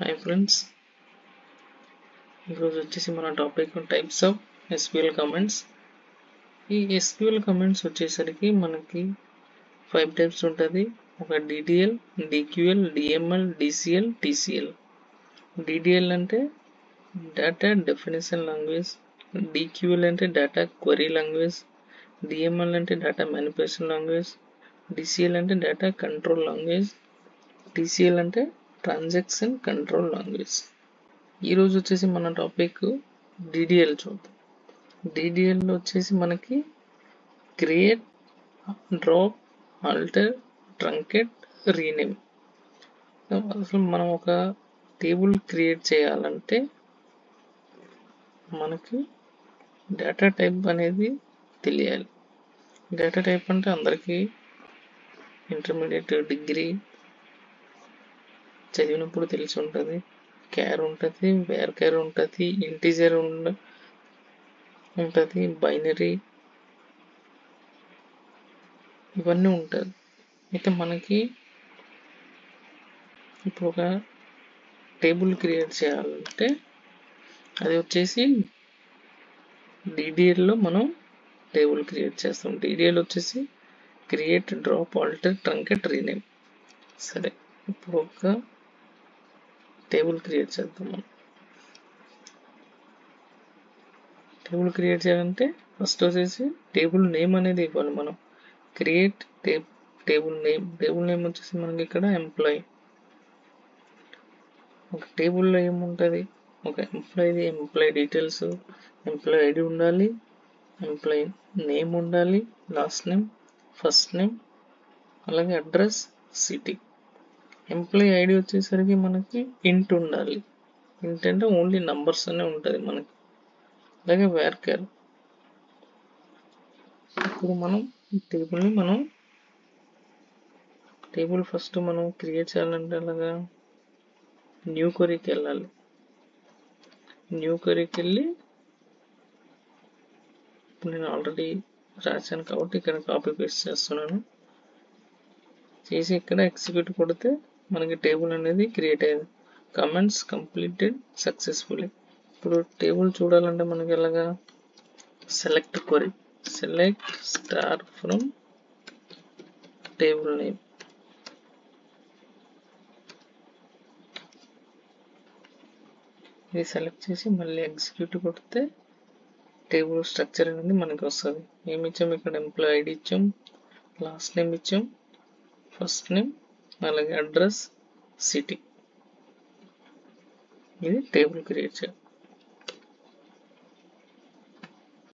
Hi friends, ఈరోజు వచ్చేసి మన topic types of SQL comments. ఈ SQL కమెంట్స్ వచ్చేసరికి మనకి 5 టైప్స్ ఉంటుంది. ఒక DDL, DQL, DML, DCL, TCL. DDL అంటే డేటా డెఫినిషన్ లాంగ్వేజ్, DQL అంటే డేటా క్వరీ లాంగ్వేజ్, DML అంటే డేటా మ్యానిపులేషన్ లాంగ్వేజ్, DCL అంటే డేటా కంట్రోల్ లాంగ్వేజ్, TCL అంటే ట్రాన్సాక్షన్ కంట్రోల్ లాంగ్వేజ్. ఈరోజు వచ్చేసి మన టాపిక్ DDL చూద్దాం. DDL వచ్చేసి మనకి create, drop, alter, truncate, rename. అసలు మనం ఒక టేబుల్ క్రియేట్ చేయాలంటే మనకి డేటా టైప్ అనేది తెలియాలి. డేటా టైప్ అంటే అందరికీ ఇంటర్మీడియట్ డిగ్రీ చదివినప్పుడు తెలిసి ఉంటుంది. క్యార్ ఉంటుంది, వేర్ క్యార్ ఉంటుంది, ఇంటీజర్ ఉంటుంది, బైనరీ ఇవన్నీ ఉంటుంది. అయితే మనకి ఇప్పుడు ఒక టేబుల్ క్రియేట్ చేయాలంటే అది వచ్చేసి DDLలో మనం టేబుల్ క్రియేట్ చేస్తాం. DDL వచ్చేసి create, drop, alter, truncate, rename. సరే, ఇప్పుడు ఒక టేబుల్ క్రియేట్ చేద్దాం. మనం టేబుల్ క్రియేట్ చేయాలంటే ఫస్ట్ వచ్చేసి టేబుల్ నేమ్ అనేది ఇవ్వాలి. మనం క్రియేట్ టేబుల్ నేమ్ వచ్చేసి మనకి ఇక్కడ ఎంప్లాయీ. ఒక టేబుల్లో ఏముంటుంది, ఒక ఎంప్లాయీ డీటెయిల్స్, ఎంప్లాయీ ఐడి ఉండాలి, ఎంప్లాయీ నేమ్ ఉండాలి, లాస్ట్ నేమ్, ఫస్ట్ నేమ్, అలాగే అడ్రస్, సిటీ. ఎంప్లాయీ ఐడి వచ్చేసరికి మనకి ఇంట్ ఉండాలి. ఇంట్ అంటే ఓన్లీ నంబర్స్ అనే ఉంటుంది మనకి. అలాగే వేర్ కేర్. ఇప్పుడు మనం టేబుల్ ఫస్ట్ మనం క్రియేట్ చేయాలంటే అలాగా న్యూ క్వరీకి వెళ్ళాలి. న్యూ క్వరీకి వెళ్ళి నేను ఆల్రెడీ రాశాను కాబట్టి ఇక్కడ కాపీ పేస్ట్ చేస్తున్నాను. చేసి ఇక్కడ ఎగ్జిక్యూట్ కొడితే మనకి టేబుల్ అనేది క్రియేట్ అయ్యింది. Comments completed successfully. ఇప్పుడు టేబుల్ చూడాలంటే మనకి ఎలాగా select query, select star from table name. ఇది సెలెక్ట్ చేసి మళ్ళీ ఎగ్జిక్యూట్ కొడితే టేబుల్ స్ట్రక్చర్ అనేది మనకి వస్తుంది. ఏమి ఇచ్చాం ఇక్కడ, ఎంప్లాయీ ఐడి ఇచ్చాం, లాస్ట్ నేమ్ ఇచ్చాం, ఫస్ట్ నేమ్, అలాగే అడ్రస్, సిటీ. ఇది టేబుల్ క్రియేట్ చేయాలి.